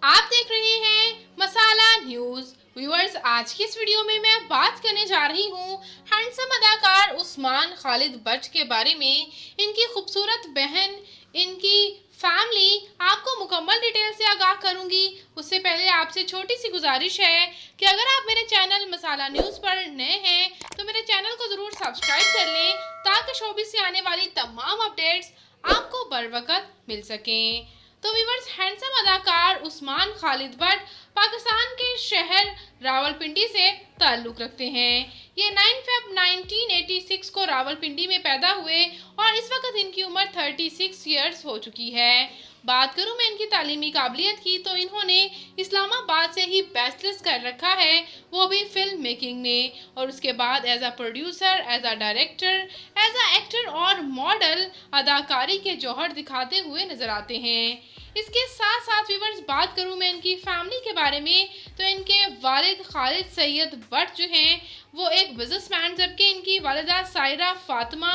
आप देख रहे हैं मसाला न्यूज। व्यूअर्स, आज की इस वीडियो में मैं बात करने जा रही हूँ हैंडसम अदाकार उस्मान खालिद बट के बारे में। इनकी खूबसूरत बहन, इनकी फैमिली, आपको मुकम्मल डिटेल से आगाह करूंगी। उससे पहले आपसे छोटी सी गुजारिश है कि अगर आप मेरे चैनल मसाला न्यूज़ पर नए हैं तो मेरे चैनल को ज़रूर सब्सक्राइब कर लें ताकि शोबिस से आने वाली तमाम अपडेट्स आपको बर वक्त मिल सकें। तो व्यूअर्स, हैंडसम अदाकार उस्मान खालिद बट पाकिस्तान के शहर रावलपिंडी से ताल्लुक़ रखते हैं। ये 9 फ़रवरी 1986 को रावलपिंडी में पैदा हुए और इस वक्त इनकी उम्र 36 ईयर्स हो चुकी है। बात करूं मैं इनकी तालीमी काबिलियत की तो इन्होंने इस्लामाबाद से ही बैचलर्स कर रखा है, वो भी फिल्म मेकिंग में, और उसके बाद as a producer, as a director, as an actor और मॉडल अदाकारी के जौहर दिखाते हुए नजर आते हैं। इसके साथ साथ व्यूअर्स, बात करूं मैं इनकी फैमिली के बारे में तो इनके वालिद खालिद सैयद बट जो हैं वो एक बिजनेसमैन, जबकि इनकी वालिदा सायरा फातिमा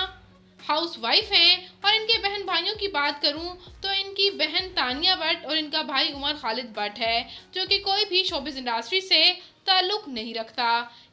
हाउस वाइफ हैं। और इनके बहन भाइयों की बात करूं तो इनकी बहन तानिया बट और इनका भाई उमर खालिद बट है, जो कि कोई भी शोबिस इंडस्ट्री से ताल्लुक नहीं रखता।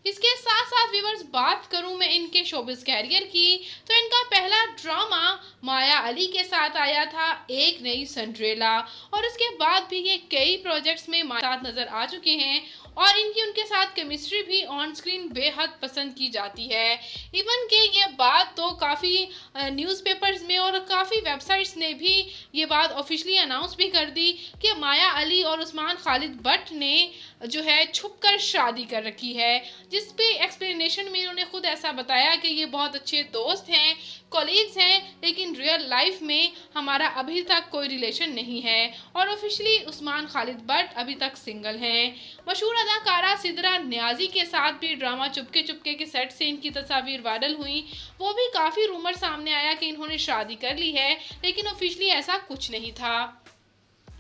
इसके साथ साथ व्यूअर्स, बात करूं मैं इनके शोबिस कैरियर की तो इनका पहला ड्रामा माया अली के साथ आया था, एक नई सिंड्रेला, और उसके बाद भी ये कई प्रोजेक्ट्स में साथ नजर आ चुके हैं और इनकी उनके साथ केमिस्ट्री भी ऑन स्क्रीन बेहद पसंद की जाती है। इवन कि ये बात तो काफ़ी न्यूज़पेपर्स में और काफ़ी वेबसाइट्स ने भी ये बात ऑफिशियली अनाउंस भी कर दी कि माया अली और उस्मान खालिद बट ने जो है छुपकर शादी कर रखी है, जिस पे एक्सप्लेनेशन में उन्होंने खुद ऐसा बताया कि ये बहुत अच्छे दोस्त हैं, कॉलीग्स हैं, लेकिन रियल लाइफ में हमारा अभी तक कोई रिलेशन नहीं है। और ऑफिशियली उस्मान खालिद बट अभी तक सिंगल हैं। मशहूर अदाकारा सिद्रा नियाजी के साथ भी ड्रामा चुपके चुपके के सेट से इनकी तस्वीर वायरल हुई। वो भी काफ़ी रूमर सामने आया कि इन्होंने शादी कर ली है, लेकिन ऑफिशियली ऐसा कुछ नहीं था।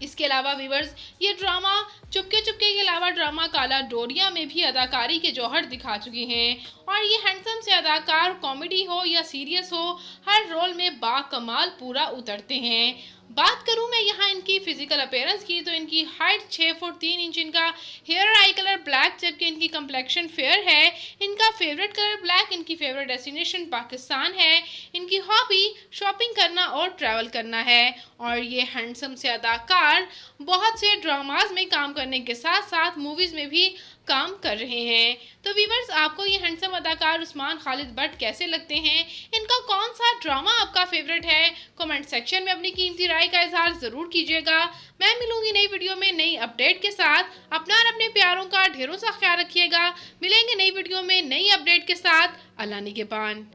इसके अलावा व्यूअर्स, ये ड्रामा चुपके चुपके के अलावा ड्रामा काला डोरिया में भी अदाकारी के जौहर दिखा चुके हैं। और ये हैंडसम से अदाकार कॉमेडी हो या सीरियस हो, हर रोल में बाकमाल पूरा उतरते हैं। बात करूं मैं यहाँ इनकी फिजिकल अपीयरेंस की तो इनकी हाइट 6 फुट 3 इंच, इनका हेयर आई कलर ब्लैक, जबकि इनकी कंप्लेक्शन फेयर है। इनका फेवरेट कलर ब्लैक, इनकी फेवरेट डेस्टिनेशन पाकिस्तान है। इनकी हॉबी शॉपिंग करना और ट्रैवल करना है। और ये हैंडसम से अदाकार बहुत से ड्रामाज में काम करने के साथ साथ मूवीज़ में भी काम कर रहे हैं। तो व्यूअर्स, आपको ये हैंडसम अदाकार उस्मान खालिद बट कैसे लगते हैं? इनका कौन सा ड्रामा आपका फेवरेट है? कमेंट सेक्शन में अपनी कीमती राय का इजहार ज़रूर कीजिएगा। मैं मिलूंगी नई वीडियो में नई अपडेट के साथ। अपना और अपने प्यारों का ढेरों सा ख्याल रखिएगा। मिलेंगे नई वीडियो में नई अपडेट के साथ। अल्लाह निगहबान।